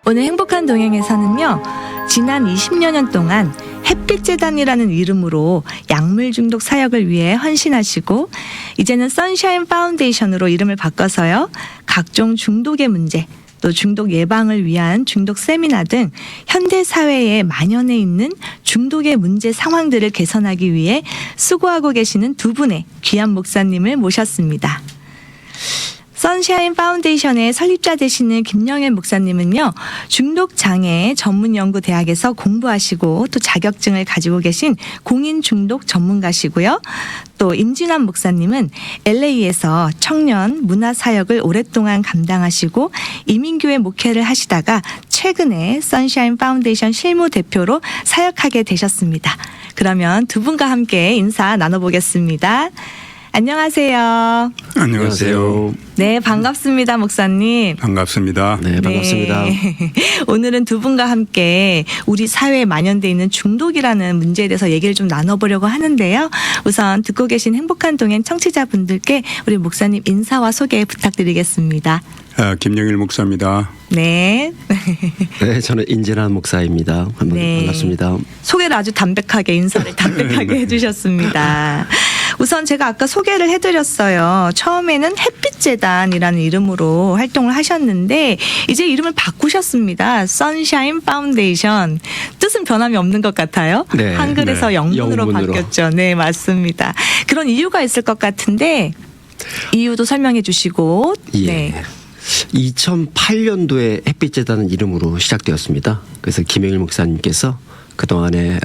오늘 행복한 동행에서는요, 지난 20여 년 동안 햇빛재단이라는 이름으로 약물 중독 사역을 위해 헌신하시고 이제는 선샤인 파운데이션으로 이름을 바꿔서요, 각종 중독의 문제, 또 중독 예방을 위한 중독 세미나 등 현대 사회에 만연해 있는 중독의 문제 상황들을 개선하기 위해 수고하고 계시는 두 분의 귀한 목사님을 모셨습니다. 선샤인 파운데이션의 설립자 되시는 김영일 목사님은요, 중독장애 전문연구대학에서 공부하시고 또 자격증을 가지고 계신 공인중독 전문가시고요. 또 임진환 목사님은 LA에서 청년 문화사역을 오랫동안 감당하시고 이민교회 목회를 하시다가 최근에 선샤인 파운데이션 실무대표로 사역하게 되셨습니다. 그러면 두 분과 함께 인사 나눠보겠습니다. 안녕하세요. 안녕하세요. 네, 반갑습니다, 목사님. 반갑습니다. 네, 반갑습니다. 네. 오늘은 두 분과 함께 우리 사회에 만연되어 있는 중독이라는 문제에 대해서 얘기를 좀 나눠보려고 하는데요. 우선 듣고 계신 행복한 동행 청취자분들께 우리 목사님 인사와 소개 부탁드리겠습니다. 김영일 목사입니다. 네. 네, 저는 임진환 목사입니다. 네. 반갑습니다. 소개를 아주 담백하게, 인사를 담백하게 해주셨습니다. 우선 제가 아까 소개를 해드렸어요. 처음에는 햇빛재단이라는 이름으로 활동을 하셨는데 이제 이름을 바꾸셨습니다. 선샤인 파운데이션. 뜻은 변함이 없는 것 같아요. 네. 한글에서 네. 영문으로 영문으로. 바뀌었죠. 네, 맞습니다. 그런 이유가 있을 것 같은데 이유도 설명해 주시고. 예. 네. 2008년도에 햇빛재단은 이름으로 시작되었습니다. 그래서 김영일 목사님께서 그동안에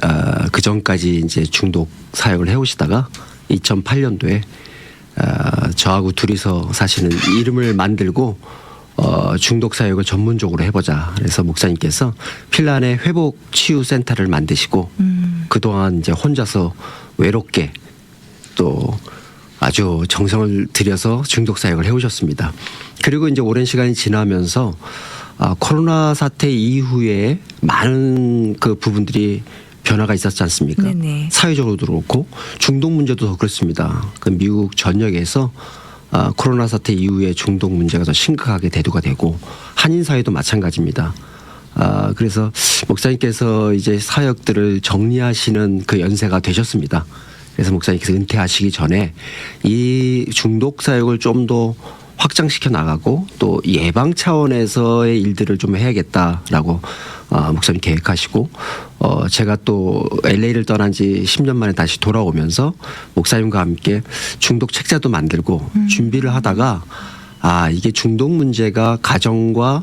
그 전까지 이제 중독 사역을 해오시다가 2008년도에 저하고 둘이서 사실은 이름을 만들고 중독 사역을 전문적으로 해보자. 그래서 목사님께서 필란의 회복 치유 센터를 만드시고 그동안 이제 혼자서 외롭게 또 아주 정성을 들여서 중독 사역을 해오셨습니다. 그리고 이제 오랜 시간이 지나면서 코로나 사태 이후에 많은 그 부분들이 변화가 있었지 않습니까? 네네. 사회적으로도 그렇고 중독 문제도 더 그렇습니다. 그 미국 전역에서 코로나 사태 이후에 중독 문제가 더 심각하게 대두가 되고 한인 사회도 마찬가지입니다. 그래서 목사님께서 이제 사역들을 정리하시는 그 연세가 되셨습니다. 그래서 목사님께서 은퇴하시기 전에 이 중독 사역을 좀 더 확장시켜 나가고 또 예방 차원에서의 일들을 좀 해야겠다라고 목사님 계획하시고 제가 또 LA를 떠난 지 10년 만에 다시 돌아오면서 목사님과 함께 중독 책자도 만들고 준비를 하다가 이게 중독 문제가 가정과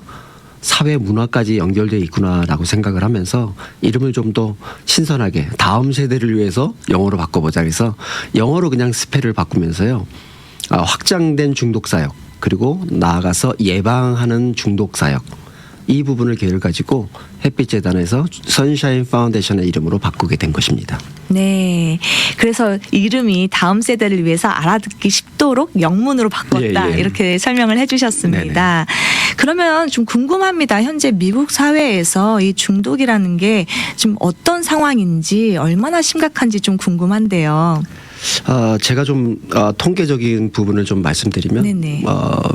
사회 문화까지 연결되어 있구나라고 생각을 하면서 이름을 좀 더 신선하게 다음 세대를 위해서 영어로 바꿔보자 해서 영어로 그냥 스펠을 바꾸면서요. 확장된 중독 사역 그리고 나아가서 예방하는 중독 사역 이 부분을 계획을 가지고 햇빛재단에서 선샤인 파운데이션의 이름으로 바꾸게 된 것입니다. 네. 그래서 이름이 다음 세대를 위해서 알아듣기 쉽도록 영문으로 바꿨다. 예. 이렇게 설명을 해주셨습니다. 그러면 좀 궁금합니다. 현재 미국 사회에서 이 중독이라는 게 지금 어떤 상황인지 얼마나 심각한지 좀 궁금한데요. 제가 좀 통계적인 부분을 좀 말씀드리면 네네.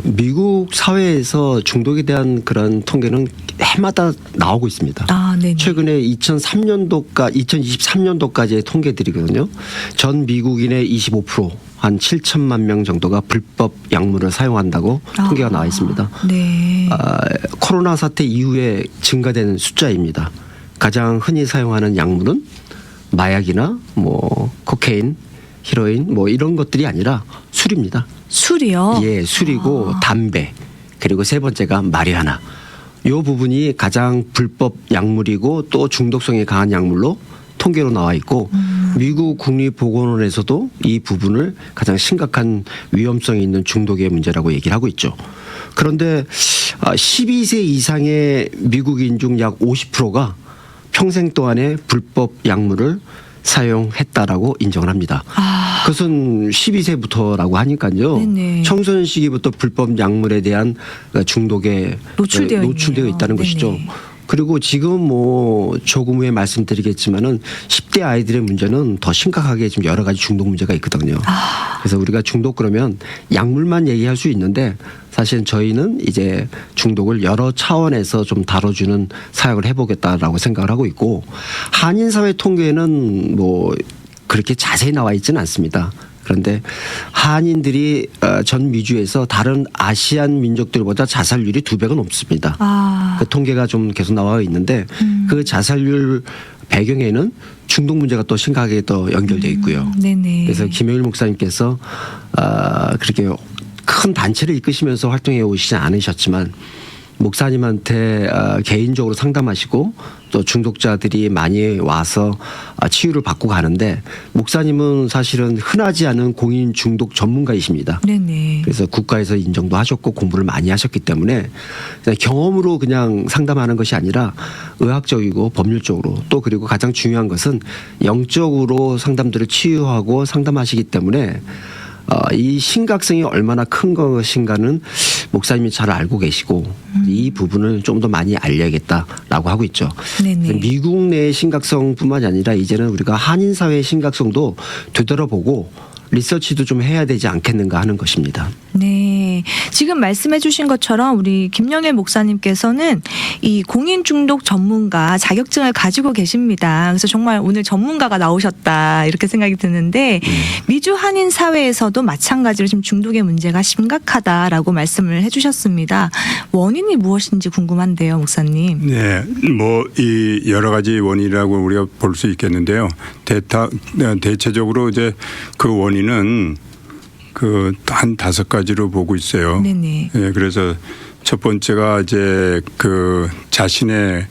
미국 사회에서 중독에 대한 그런 통계는 해마다 나오고 있습니다. 네네. 최근에 2023년도까지의 통계들이거든요. 전 미국인의 25%, 한 7천만 명 정도가 불법 약물을 사용한다고 통계가 나와 있습니다. 네. 코로나 사태 이후에 증가된 숫자입니다. 가장 흔히 사용하는 약물은 마약이나 뭐 코케인, 히로인 뭐 이런 것들이 아니라 술입니다. 술이요? 예, 술이고 담배 그리고 세 번째가 마리화나. 이 부분이 가장 불법 약물이고 또 중독성이 강한 약물로 통계로 나와 있고 미국 국립보건원에서도 이 부분을 가장 심각한 위험성이 있는 중독의 문제라고 얘기를 하고 있죠. 그런데 12세 이상의 미국인 중 약 50%가 평생 동안에 불법 약물을 사용했다라고 인정을 합니다. 그것은 12세부터라고 하니까요. 네네. 청소년 시기부터 불법 약물에 대한 중독에 노출되어 있다는 있네요. 것이죠. 네네. 그리고 지금 뭐 조금 후에 말씀드리겠지만은 10대 아이들의 문제는 더 심각하게 지금 여러 가지 중독 문제가 있거든요. 그래서 우리가 중독 그러면 약물만 얘기할 수 있는데 사실 사실 저희는 이제 중독을 여러 차원에서 좀 다뤄주는 사역을 해보겠다라고 생각을 하고 있고, 한인사회 통계는 뭐 그렇게 자세히 나와 있지는 않습니다. 그런데 한인들이 전 미주에서 다른 아시안 민족들보다 자살률이 2배가 높습니다. 그 통계가 좀 계속 나와 있는데 그 자살률 배경에는 중독 문제가 또 심각하게 또 연결되어 있고요. 네네. 그래서 김영일 목사님께서 그렇게 큰 단체를 이끄시면서 활동해 오시지 않으셨지만 목사님한테 개인적으로 상담하시고 또 중독자들이 많이 와서 치유를 받고 가는데, 목사님은 사실은 흔하지 않은 공인 중독 전문가이십니다. 네네. 그래서 국가에서 인정도 하셨고 공부를 많이 하셨기 때문에 그냥 경험으로 그냥 상담하는 것이 아니라 의학적이고 법률적으로, 또 그리고 가장 중요한 것은 영적으로 상담들을 치유하고 상담하시기 때문에 이 심각성이 얼마나 큰 것인가는 목사님이 잘 알고 계시고 이 부분을 좀 더 많이 알려야겠다라고 하고 있죠. 네네. 미국 내의 심각성뿐만이 아니라 이제는 우리가 한인 사회의 심각성도 되돌아보고 리서치도 좀 해야 되지 않겠는가 하는 것입니다. 네. 지금 말씀해 주신 것처럼 우리 김영일 목사님께서는 이 공인 중독 전문가 자격증을 가지고 계십니다. 그래서 정말 오늘 전문가가 나오셨다 이렇게 생각이 드는데, 미주 한인 사회에서도 마찬가지로 지금 중독의 문제가 심각하다라고 말씀을 해 주셨습니다. 원인이 무엇인지 궁금한데요, 목사님. 네, 뭐 이 여러 가지 원인이라고 우리가 볼 수 있겠는데요. 대체적으로 이제 그 원인은 그 한 5가지로 보고 있어요. 네네. 예, 그래서 첫 번째가 이제 그 자신의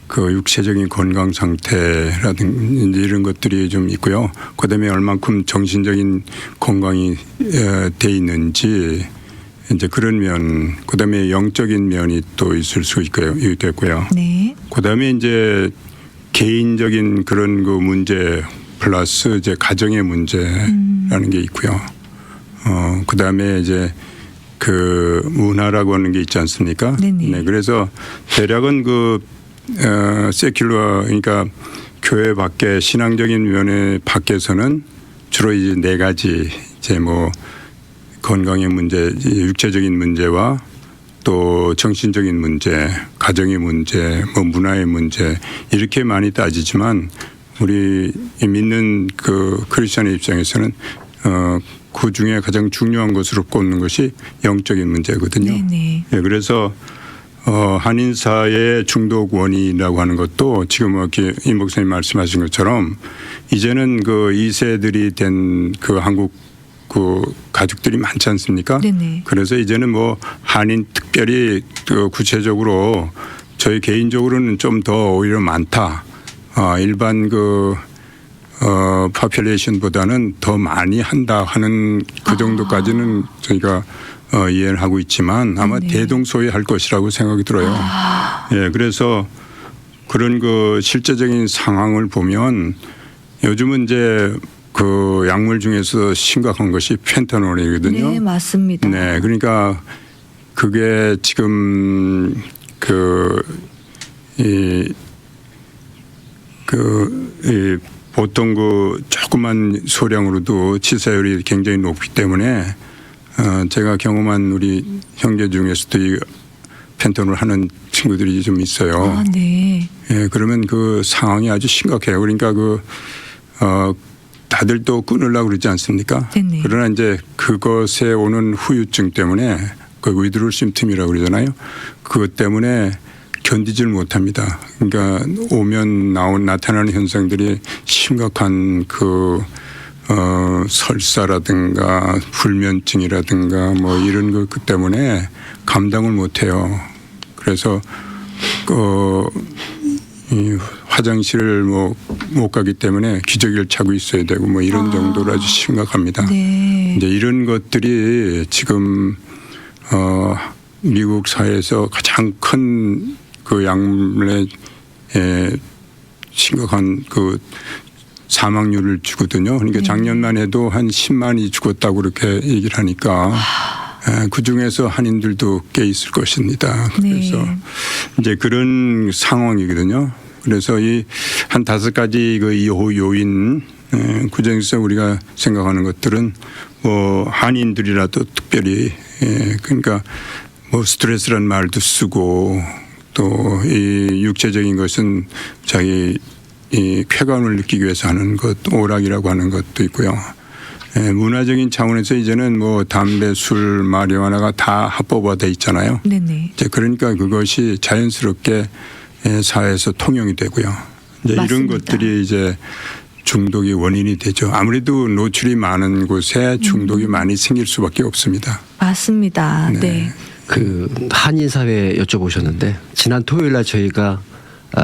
그 육체적인 건강 상태라든지 이런 것들이 좀 있고요. 그다음에 얼만큼 정신적인 건강이 돼 있는지, 이제 그런 면, 그다음에 영적인 면이 또 있을 수 있겠고요. 네. 그다음에 이제 개인적인 그런 그 문제 플러스 이제 가정의 문제라는 게 있고요. 그다음에 이제 그 문화라고 하는 게 있지 않습니까? 네네. 네, 그래서 대략은 그 세큘러, 그러니까 교회 밖에 신앙적인 면에 밖에서는 주로 이제 4가지, 이제 뭐 건강의 문제, 육체적인 문제와 또 정신적인 문제, 가정의 문제, 뭐 문화의 문제, 이렇게 많이 따지지만 우리 믿는 그 크리스천의 입장에서는 그 중에 가장 중요한 것으로 꼽는 것이 영적인 문제거든요. 네네. 예, 그래서 한인사의 중독 원인이라고 하는 것도 지금 이렇게 임 목사님 말씀하신 것처럼 이제는 그 2세들이 된 그 한국 그 가족들이 많지 않습니까? 네네. 그래서 이제는 뭐 한인 특별히 그 구체적으로 저희 개인적으로는 좀 더 오히려 많다. 일반 그 파퓰레이션보다는 더 많이 한다 하는 그 정도까지는 저희가 이해를 하고 있지만 아마 네. 대동소이할 것이라고 생각이 들어요. 예, 그래서 그런 그 실제적인 상황을 보면 요즘은 이제 그 약물 중에서 심각한 것이 펜타놀이거든요. 네, 맞습니다. 네, 그러니까 그게 지금 보통 그 조그만 소량으로도 치사율이 굉장히 높기 때문에 제가 경험한 우리 형제 중에서도 이 펜타놀 하는 친구들이 좀 있어요. 네. 예, 그러면 그 상황이 아주 심각해요. 그러니까 다들 또 끊으려고 그러지 않습니까? 네네. 그러나 이제 그것에 오는 후유증 때문에 그 위드롤 심틈이라고 그러잖아요. 그것 때문에 견디질 못합니다. 그러니까 오면 나타나는 현상들이 심각한 설사라든가 불면증이라든가 뭐 이런 것 때문에 감당을 못해요. 그래서 이 화장실을 못 가기 때문에 기저귀를 차고 있어야 되고 뭐 이런 정도로 아주 심각합니다. 네. 이제 이런 것들이 지금 미국 사회에서 가장 큰 그 약물의 심각한 그 사망률을 주거든요. 그러니까 작년만 해도 한 10만이 죽었다고 그렇게 얘기를 하니까 그 중에서 한인들도 꽤 있을 것입니다. 그래서 이제 그런 상황이거든요. 그래서 이 한 5가지 그 요인 구정에서 우리가 생각하는 것들은 뭐 한인들이라도 특별히 그러니까 뭐 스트레스란 말도 쓰고 또 이 육체적인 것은 자기 이 쾌감을 느끼기 위해서 하는 것, 오락이라고 하는 것도 있고요. 문화적인 차원에서 이제는 뭐 담배, 술, 마리화나가 다 합법화돼 있잖아요. 네네. 이제 그러니까 그것이 자연스럽게 사회에서 통용이 되고요. 이제 이런 맞습니다. 것들이 이제 중독의 원인이 되죠. 아무래도 노출이 많은 곳에 중독이 많이 생길 수밖에 없습니다. 맞습니다. 네. 그 한인 사회 여쭤보셨는데 지난 토요일 날 저희가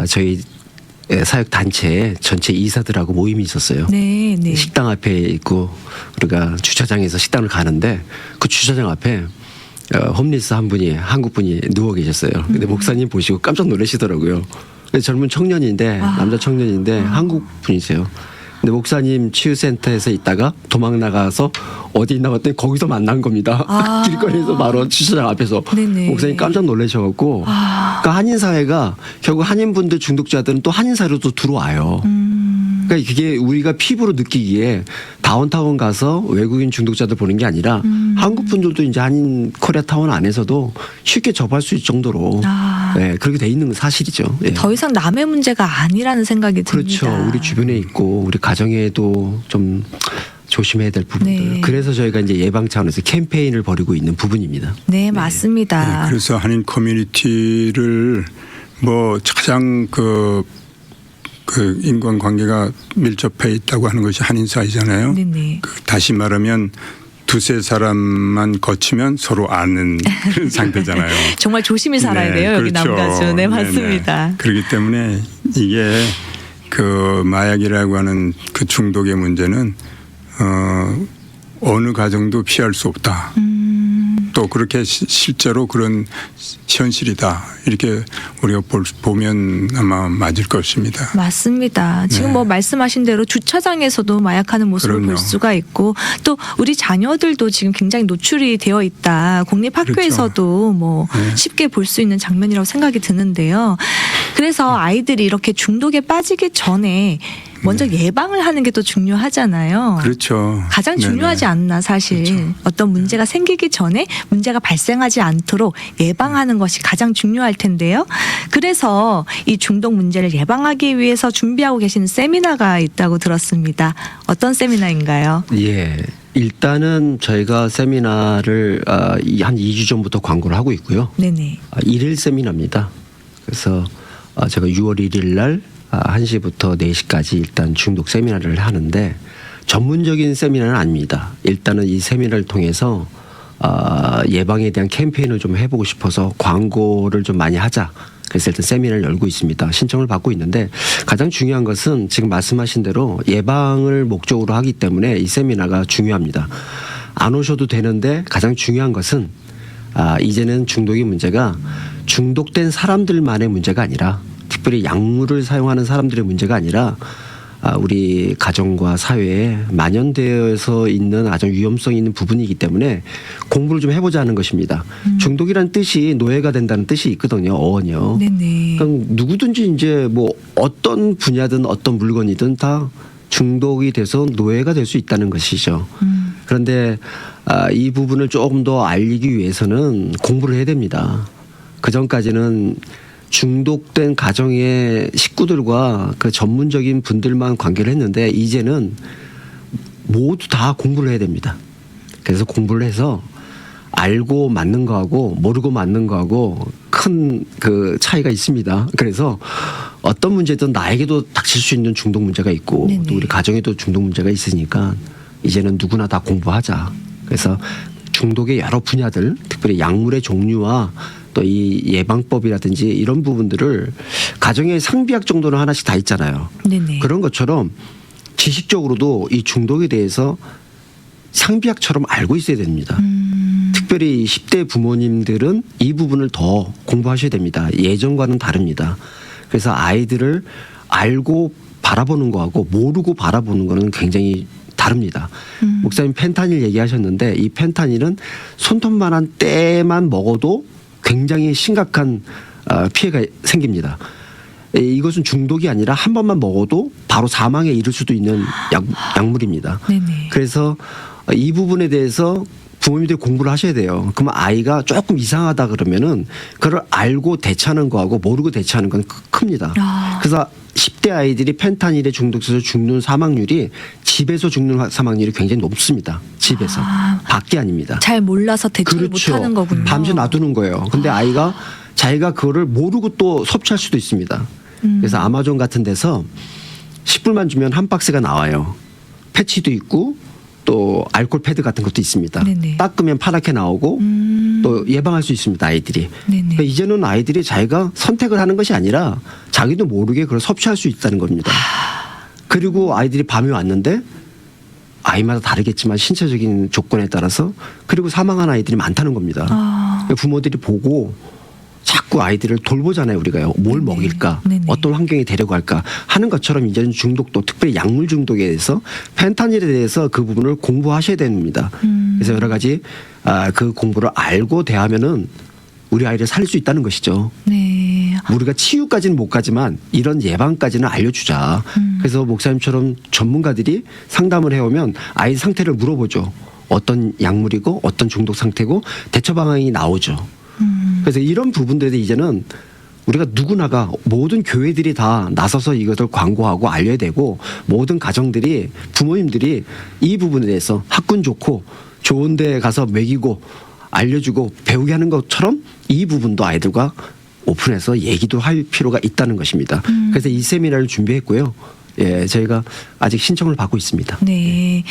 저희 사역 단체 전체 이사들하고 모임이 있었어요. 네, 네. 식당 앞에 있고 우리가 주차장에서 식당을 가는데 그 주차장 앞에 홈리스 한 분이 한국 분이 누워 계셨어요. 근데 목사님 보시고 깜짝 놀라시더라고요. 젊은 청년인데 남자 청년인데 한국 분이세요. 근데 목사님 치유센터에서 있다가 도망 나가서 어디 있나 봤더니 거기서 만난 겁니다. 길거리에서 바로 주차장 앞에서. 네네. 목사님 깜짝 놀라셔갖고 그러니까 한인 사회가 결국 한인 분들 중독자들은 또 한인 사회로 또 들어와요. 그러니까 그게 우리가 피부로 느끼기에 다운타운 가서 외국인 중독자들 보는 게 아니라 한국 분들도 이제 한인 코리아타운 안에서도 쉽게 접할 수 있을 정도로 네, 그렇게 돼 있는 건 사실이죠. 예. 더 이상 남의 문제가 아니라는 생각이 듭니다. 그렇죠. 우리 주변에 있고 우리 가정에도 좀 조심해야 될 부분들. 네. 그래서 저희가 이제 예방 차원에서 캠페인을 벌이고 있는 부분입니다. 네, 맞습니다. 네, 그래서 한인 커뮤니티를 뭐 가장 그 인간관계가 밀접해 있다고 하는 것이 한인 사회잖아요. 네네. 다시 말하면 두세 사람만 거치면 서로 아는 그런 상태잖아요. 정말 조심히 살아야 돼요. 여기 그렇죠. 남가주. 네, 맞습니다. 그렇기 때문에 이게 그 마약이라고 하는 그 중독의 문제는 어느 가정도 피할 수 없다. 또 그렇게 실제로 그런 현실이다. 이렇게 우리가 보면 아마 맞을 것입니다. 맞습니다. 지금 네. 뭐 말씀하신 대로 주차장에서도 마약하는 모습을 그럼요. 볼 수가 있고 또 우리 자녀들도 지금 굉장히 노출이 되어 있다. 공립학교에서도 뭐 네. 쉽게 볼 수 있는 장면이라고 생각이 드는데요. 그래서 아이들이 이렇게 중독에 빠지기 전에 먼저 예방을 하는 게 또 중요하잖아요. 그렇죠. 가장 네네. 중요하지 않나 사실. 그렇죠. 어떤 문제가 생기기 전에 문제가 발생하지 않도록 예방하는 것이 가장 중요할 텐데요. 그래서 이 중독 문제를 예방하기 위해서 준비하고 계시는 세미나가 있다고 들었습니다. 어떤 세미나인가요? 예. 일단은 저희가 세미나를 한 2주 전부터 광고를 하고 있고요. 네네. 1일 세미나입니다. 그래서 제가 6월 1일 날 1시부터 4시까지 일단 중독 세미나를 하는데 전문적인 세미나는 아닙니다. 일단은 이 세미나를 통해서 예방에 대한 캠페인을 좀 해보고 싶어서 광고를 좀 많이 하자. 그래서 일단 세미나를 열고 있습니다. 신청을 받고 있는데 가장 중요한 것은 지금 말씀하신 대로 예방을 목적으로 하기 때문에 이 세미나가 중요합니다. 안 오셔도 되는데 가장 중요한 것은 이제는 중독의 문제가 중독된 사람들만의 문제가 아니라 특별히 약물을 사용하는 사람들의 문제가 아니라 우리 가정과 사회에 만연되어서 있는 아주 위험성이 있는 부분이기 때문에 공부를 좀 해보자 하는 것입니다. 중독이라는 뜻이 노예가 된다는 뜻이 있거든요. 어원이요. 네네. 그러니까 누구든지 이제 뭐 어떤 분야든 어떤 물건이든 다 중독이 돼서 노예가 될 수 있다는 것이죠. 그런데 이 부분을 조금 더 알리기 위해서는 공부를 해야 됩니다. 그 전까지는 중독된 가정의 식구들과 그 전문적인 분들만 관계를 했는데 이제는 모두 다 공부를 해야 됩니다. 그래서 공부를 해서 알고 맞는 거하고 모르고 맞는 거하고 큰 그 차이가 있습니다. 그래서 어떤 문제든 나에게도 닥칠 수 있는 중독 문제가 있고 네네. 또 우리 가정에도 중독 문제가 있으니까 이제는 누구나 다 공부하자. 그래서 중독의 여러 분야들, 특별히 약물의 종류와 또 이 예방법이라든지 이런 부분들을 가정의 상비약 정도는 하나씩 다 있잖아요. 네네. 그런 것처럼 지식적으로도 이 중독에 대해서 상비약처럼 알고 있어야 됩니다. 특별히 10대 부모님들은 이 부분을 더 공부하셔야 됩니다. 예전과는 다릅니다. 그래서 아이들을 알고 바라보는 거하고 모르고 바라보는 거는 굉장히 다릅니다. 목사님 펜타닐 얘기하셨는데 이 펜타닐은 손톱만한 때만 먹어도 굉장히 심각한 피해가 생깁니다. 이것은 중독이 아니라 한 번만 먹어도 바로 사망에 이를 수도 있는 약물입니다. 네네. 그래서 이 부분에 대해서 부모님들이 공부를 하셔야 돼요. 그러면 아이가 조금 이상하다 그러면은 그걸 알고 대처하는 거하고 모르고 대처하는 건 큽니다. 그래서 10대 아이들이 펜타닐에 중독돼서 죽는 사망률이 집에서 죽는 사망률이 굉장히 높습니다. 집에서. 밖이 아닙니다. 잘 몰라서 대처를 못하는 거군요. 밤새 놔두는 거예요. 근데 아이가 자기가 그거를 모르고 또 섭취할 수도 있습니다. 그래서 아마존 같은 데서 10불만 주면 한 박스가 나와요. 패치도 있고 또 알코올 패드 같은 것도 있습니다. 네네. 닦으면 파랗게 나오고 또 예방할 수 있습니다. 아이들이. 그러니까 이제는 아이들이 자기가 선택을 하는 것이 아니라 자기도 모르게 그걸 섭취할 수 있다는 겁니다. 그리고 아이들이 밤에 왔는데 아이마다 다르겠지만 신체적인 조건에 따라서 그리고 사망한 아이들이 많다는 겁니다. 그러니까 부모들이 보고 자꾸 아이들을 돌보잖아요. 우리가요. 뭘 먹일까? 네네. 어떤 환경에 데려갈까? 하는 것처럼 이제는 중독도 특별히 약물 중독에 대해서 펜타닐에 대해서 그 부분을 공부하셔야 됩니다. 그래서 여러 가지 그 공부를 알고 대하면은 우리 아이를 살릴 수 있다는 것이죠. 네. 우리가 치유까지는 못 가지만 이런 예방까지는 알려주자. 그래서 목사님처럼 전문가들이 상담을 해오면 아이 상태를 물어보죠. 어떤 약물이고 어떤 중독 상태고 대처 방안이 나오죠. 그래서 이런 부분들에 이제는 우리가 누구나가 모든 교회들이 다 나서서 이것을 광고하고 알려야 되고 모든 가정들이 부모님들이 이 부분에 대해서 학군 좋고 좋은 데 가서 먹이고 알려주고 배우게 하는 것처럼 이 부분도 아이들과 오픈해서 얘기도 할 필요가 있다는 것입니다. 그래서 이 세미나를 준비했고요. 예, 저희가 아직 신청을 받고 있습니다. 네.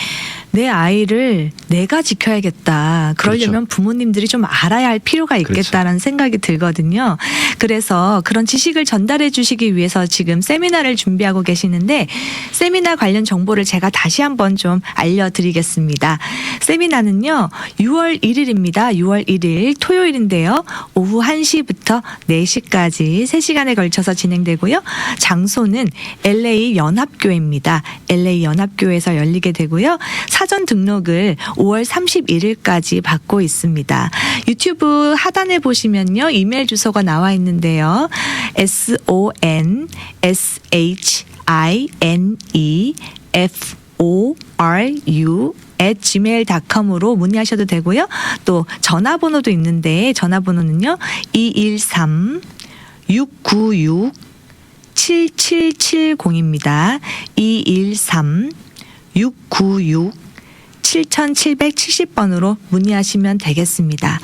내 아이를 내가 지켜야겠다. 그러려면 그렇죠. 부모님들이 좀 알아야 할 필요가 있겠다라는 생각이 들거든요. 그래서 그런 지식을 전달해 주시기 위해서 지금 세미나를 준비하고 계시는데 세미나 관련 정보를 제가 다시 한번 좀 알려드리겠습니다. 세미나는요. 6월 1일입니다. 6월 1일 토요일인데요. 오후 1시부터 4시까지 3시간에 걸쳐서 진행되고요. 장소는 LA 연합교회입니다. LA 연합교회에서 열리게 되고요. 사전 등록을 5월 31일까지 받고 있습니다. 유튜브 하단에 보시면요. 이메일 주소가 나와 있는데요. sonsineforu@gmail.com으로 문의하셔도 되고요. 또 전화번호도 있는데 전화번호는요. 213-696-7770입니다. 213-696-7770번으로 문의하시면 되겠습니다.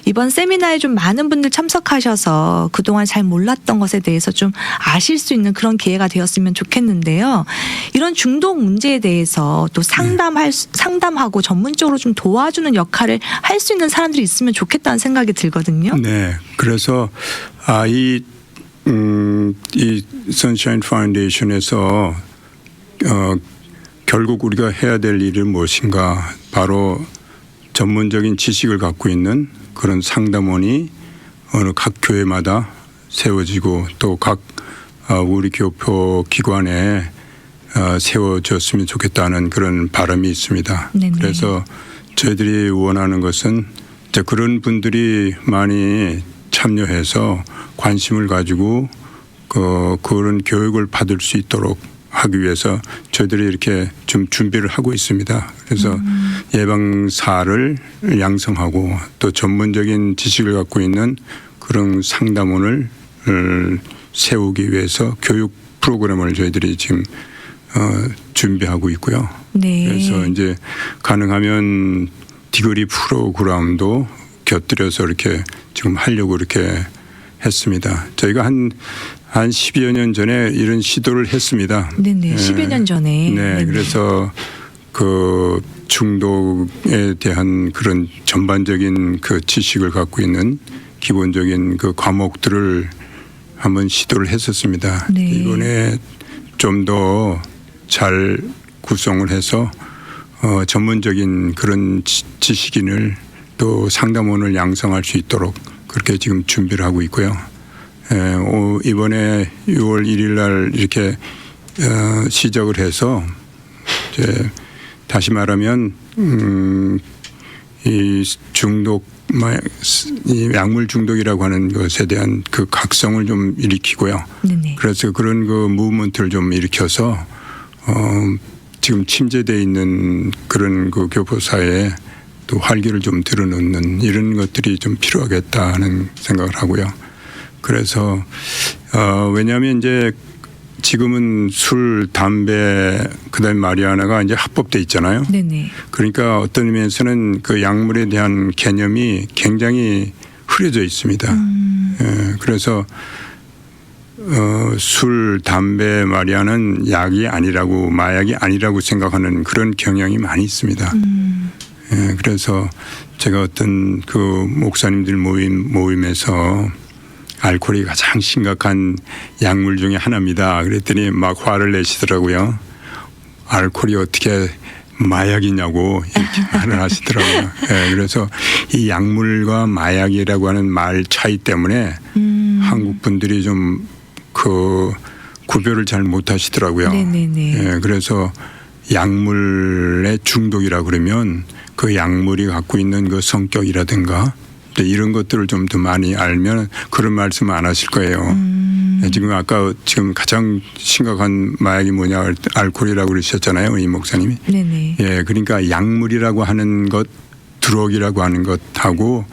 이번 세미나에 좀 많은 분들 참석하셔서 그동안 잘 몰랐던 것에 대해서 좀 아실 수 있는 그런 기회가 되었으면 좋겠는데요. 이런 중독 문제에 대해서 또 상담하고 전문적으로 좀 도와주는 역할을 할 수 있는 사람들이 있으면 좋겠다는 생각이 들거든요. 네. 그래서 이 선샤인 파운데이션에서 결국 우리가 해야 될 일은 무엇인가? 바로 전문적인 지식을 갖고 있는 그런 상담원이 어느 각 교회마다 세워지고 또 각 우리 교포 기관에 세워졌으면 좋겠다는 그런 바람이 있습니다. 네네. 그래서 저희들이 원하는 것은 이제 그런 분들이 많이 참여해서 관심을 가지고 그런 교육을 받을 수 있도록 하기 위해서 저희들이 이렇게 좀 준비를 하고 있습니다. 그래서 예방사를 양성하고 또 전문적인 지식을 갖고 있는 그런 상담원을 세우기 위해서 교육 프로그램을 저희들이 지금 준비하고 있고요. 네. 그래서 이제 가능하면 디그리 프로그램도 곁들여서 이렇게 지금 하려고 이렇게 했습니다. 저희가 한 10여 년 전에 이런 시도를 했습니다. 네네. 10여 년 전에. 네. 네네. 그래서 그 중독에 대한 그런 전반적인 그 지식을 갖고 있는 기본적인 그 과목들을 한번 시도를 했었습니다. 네. 이번에 좀 더 잘 구성을 해서 전문적인 그런 지식인을 또 상담원을 양성할 수 있도록 그렇게 지금 준비를 하고 있고요. 이번에 6월 1일 날 이렇게 시작을 해서 이제 다시 말하면 이 중독, 이 약물 중독이라고 하는 것에 대한 그 각성을 좀 일으키고요. 네네. 그래서 그런 그 무브먼트를 좀 일으켜서 지금 침체되어 있는 그런 그 교포사회에 또 활기를 좀 들어놓는 이런 것들이 좀 필요하겠다는 생각을 하고요. 그래서 왜냐하면 이제 지금은 술, 담배, 그다음에 마리아나가 이제 합법돼 있잖아요. 네네. 그러니까 어떤 의미에서는 그 약물에 대한 개념이 굉장히 흐려져 있습니다. 예, 그래서 술, 담배, 마리아는 약이 아니라고 마약이 아니라고 생각하는 그런 경향이 많이 있습니다. 예, 그래서 제가 어떤 그 목사님들 모임에서 알코올이 가장 심각한 약물 중에 하나입니다. 그랬더니 막 화를 내시더라고요. 알코올이 어떻게 마약이냐고 이렇게 말을 하시더라고요. 예, 그래서 이 약물과 마약이라고 하는 말 차이 때문에 한국 분들이 좀 그 구별을 잘 못하시더라고요. 네네네. 예, 그래서 약물의 중독이라 그러면 그 약물이 갖고 있는 그 성격이라든가 이런 것들을 좀 더 많이 알면 그런 말씀 안 하실 거예요. 지금 아까 지금 가장 심각한 마약이 뭐냐 알코올이라고 그러셨잖아요, 이 목사님이. 네네. 예, 그러니까 약물이라고 하는 것, 드럭이라고 하는 것하고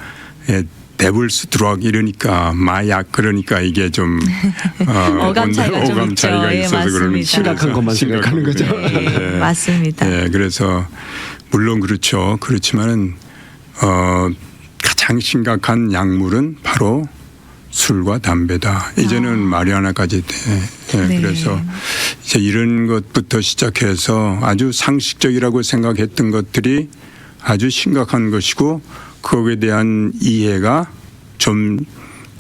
예, 데블스 드럭 이러니까 마약 그러니까 이게 좀 어감 차이가 좀 있죠. 차이가 예, 있어서 그러는 맞습니다. 심각한 것만 생각하는 거죠. 네, 맞습니다. 예, 그래서 물론 그렇죠. 그렇지만은 가장 심각한 약물은 바로 술과 담배다. 이제는 마리아나까지 돼. 예, 네. 그래서 이제 이런 것부터 시작해서 아주 상식적이라고 생각했던 것들이 아주 심각한 것이고 거기에 대한 이해가 좀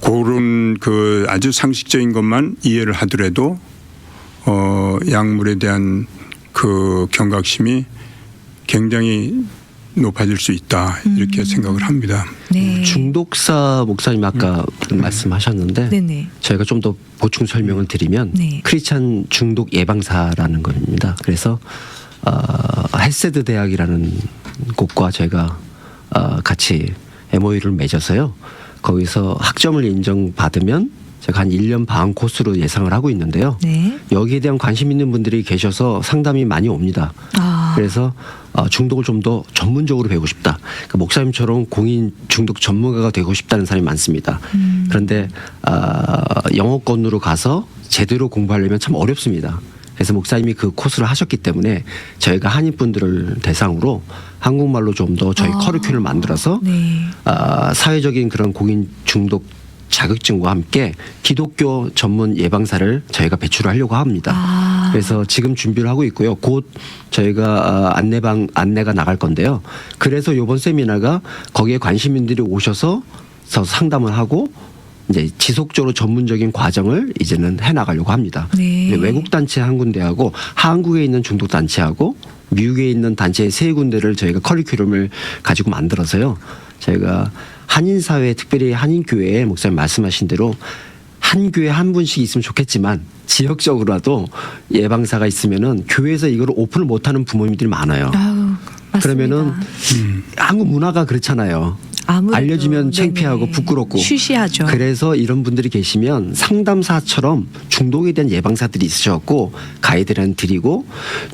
그런 그 아주 상식적인 것만 이해를 하더라도 약물에 대한 그 경각심이 굉장히 높아질 수 있다 이렇게 생각을 합니다. 네. 중독사 목사님 아까 말씀하셨는데 네네. 저희가 좀 더 보충 설명을 드리면 네. 크리스찬 중독 예방사라는 겁니다. 그래서 헬세드 대학이라는 곳과 저희가 같이 MOU를 맺어서요. 거기서 학점을 인정받으면 제가 한 1년 반 코스로 예상을 하고 있는데요. 네. 여기에 대한 관심 있는 분들이 계셔서 상담이 많이 옵니다. 아. 그래서 중독을 좀 더 전문적으로 배우고 싶다. 그러니까 목사님처럼 공인 중독 전문가가 되고 싶다는 사람이 많습니다. 그런데 영어권으로 가서 제대로 공부하려면 참 어렵습니다. 그래서 목사님이 그 코스를 하셨기 때문에 저희가 한인분들을 대상으로 한국말로 좀 더 저희 커리큘럼을 만들어서 네. 사회적인 그런 공인 중독 자격증과 함께 기독교 전문 예방사를 저희가 배출을 하려고 합니다. 그래서 지금 준비를 하고 있고요. 곧 저희가 안내가 나갈 건데요. 그래서 이번 세미나가 거기에 관심인들이 오셔서 상담을 하고 이제 지속적으로 전문적인 과정을 이제는 해나가려고 합니다. 네. 외국 단체 한 군데하고 한국에 있는 중독 단체하고 미국에 있는 단체 세 군데를 저희가 커리큘럼을 가지고 만들어서요. 저희가 한인사회, 특별히 한인교회에 목사님 말씀하신 대로 한 교회 한 분씩 있으면 좋겠지만 지역적으로라도 예방사가 있으면은 교회에서 이걸 오픈을 못하는 부모님들이 많아요. 아유, 맞습니다. 그러면은 한국 문화가 그렇잖아요. 아무래도, 알려주면 창피하고 네네. 부끄럽고 쉬쉬하죠. 그래서 이런 분들이 계시면 상담사처럼 중독에 대한 예방사들이 있으셔갖고 가이드라인 드리고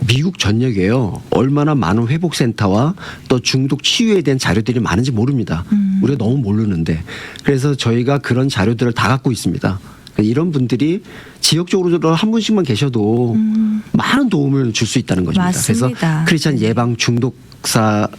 미국 전역에요. 얼마나 많은 회복센터와 또 중독 치유에 대한 자료들이 많은지 모릅니다. 우리가 너무 모르는데 그래서 저희가 그런 자료들을 다 갖고 있습니다. 이런 분들이 지역적으로 한 분씩만 계셔도 많은 도움을 줄 수 있다는 것입니다. 맞습니다. 그래서 크리스찬 예방 중독사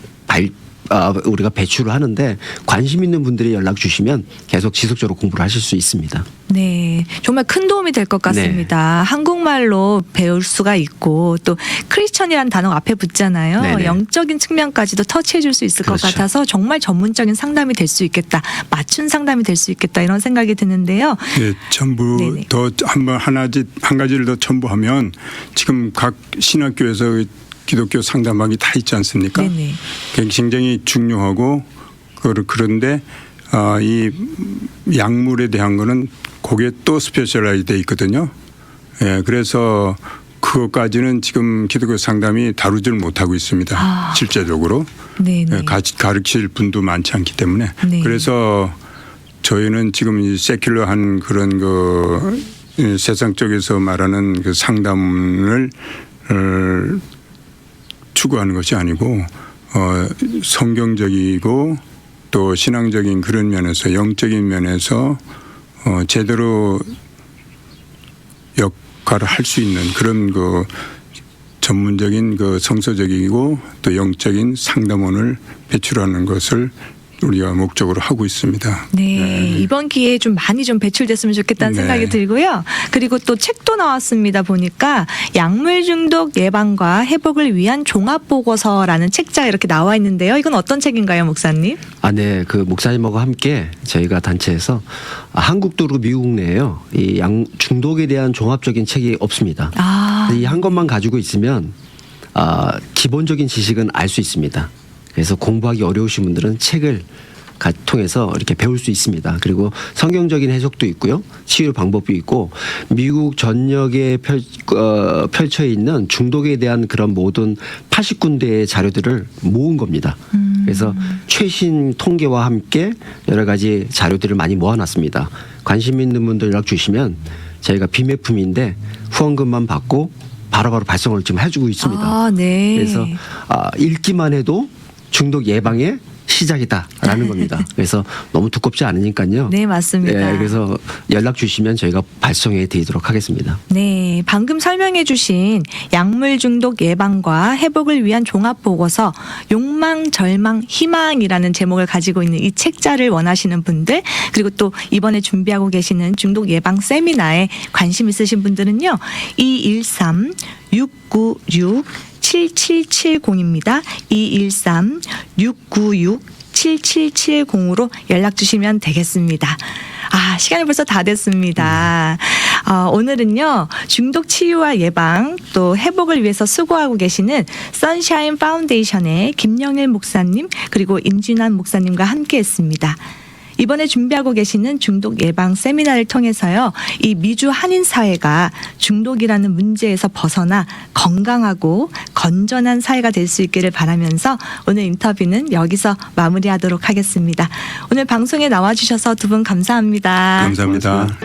우리가 배출을 하는데 관심 있는 분들이 연락 주시면 계속 지속적으로 공부를 하실 수 있습니다. 네, 정말 큰 도움이 될 것 같습니다. 한국말로 배울 수가 있고 또 크리스천이라는 단어가 앞에 붙잖아요. 네네. 영적인 측면까지도 터치해 줄 수 있을 것 그렇죠. 같아서 정말 전문적인 상담이 될 수 있겠다. 맞춤 상담이 될 수 있겠다. 이런 생각이 드는데요. 네, 전부 네네. 더 한 가지를 더 첨부하면 지금 각 신학교에서 기독교 상담학이 다 있지 않습니까? 네네. 굉장히 중요하고 그런데 이 약물에 대한 거는 거기에 또 스페셜라이즈 돼 있거든요. 예, 그래서 그것까지는 지금 기독교 상담이 다루지를 못하고 있습니다. 실제적으로. 네네. 예, 가르칠 분도 많지 않기 때문에. 네. 그래서 저희는 지금 이 세큘러한 그런 세상 쪽에서 말하는 그 상담을 추구하는 것이 아니고 성경적이고 또 신앙적인 그런 면에서 영적인 면에서 제대로 역할을 할 수 있는 그런 그 전문적인 그 성서적이고 또 영적인 상담원을 배출하는 것을 우리가 목적으로 하고 있습니다. 네, 이번 기회에 좀 많이 좀 배출됐으면 좋겠다는 네. 생각이 들고요. 그리고 또 책도 나왔습니다. 보니까 약물 중독 예방과 회복을 위한 종합 보고서라는 책자가 이렇게 나와 있는데요. 이건 어떤 책인가요, 목사님? 네, 그 목사님하고 함께 저희가 단체에서 한국도 그렇고 미국 내에요. 이 중독에 대한 종합적인 책이 없습니다. 이 한 것만 가지고 있으면 기본적인 지식은 알 수 있습니다. 그래서 공부하기 어려우신 분들은 책을 통해서 이렇게 배울 수 있습니다. 그리고 성경적인 해석도 있고요. 치유 방법도 있고 미국 전역에 펼쳐 있는 중독에 대한 그런 모든 80군데의 자료들을 모은 겁니다. 그래서 최신 통계와 함께 여러 가지 자료들을 많이 모아놨습니다. 관심 있는 분들 연락 주시면 저희가 비매품인데 후원금만 받고 바로바로 발송을 지금 해주고 있습니다. 네. 그래서 읽기만 해도 중독 예방의 시작이다라는 겁니다. 그래서 너무 두껍지 않으니까요. 네, 맞습니다. 네, 그래서 연락 주시면 저희가 발송해 드리도록 하겠습니다. 네, 방금 설명해 주신 약물 중독 예방과 회복을 위한 종합 보고서 욕망, 절망, 희망이라는 제목을 가지고 있는 이 책자를 원하시는 분들, 그리고 또 이번에 준비하고 계시는 중독 예방 세미나에 관심 있으신 분들은요. 213-696-7770입니다. 213-696-7770으로 연락 주시면 되겠습니다. 시간이 벌써 다 됐습니다. 오늘은요, 중독 치유와 예방 또 회복을 위해서 수고하고 계시는 선샤인 파운데이션의 김영일 목사님 그리고 임진환 목사님과 함께 했습니다. 이번에 준비하고 계시는 중독 예방 세미나를 통해서요, 이 미주 한인 사회가 중독이라는 문제에서 벗어나 건강하고 건전한 사회가 될 수 있기를 바라면서 오늘 인터뷰는 여기서 마무리하도록 하겠습니다. 오늘 방송에 나와주셔서 두 분 감사합니다. 감사합니다.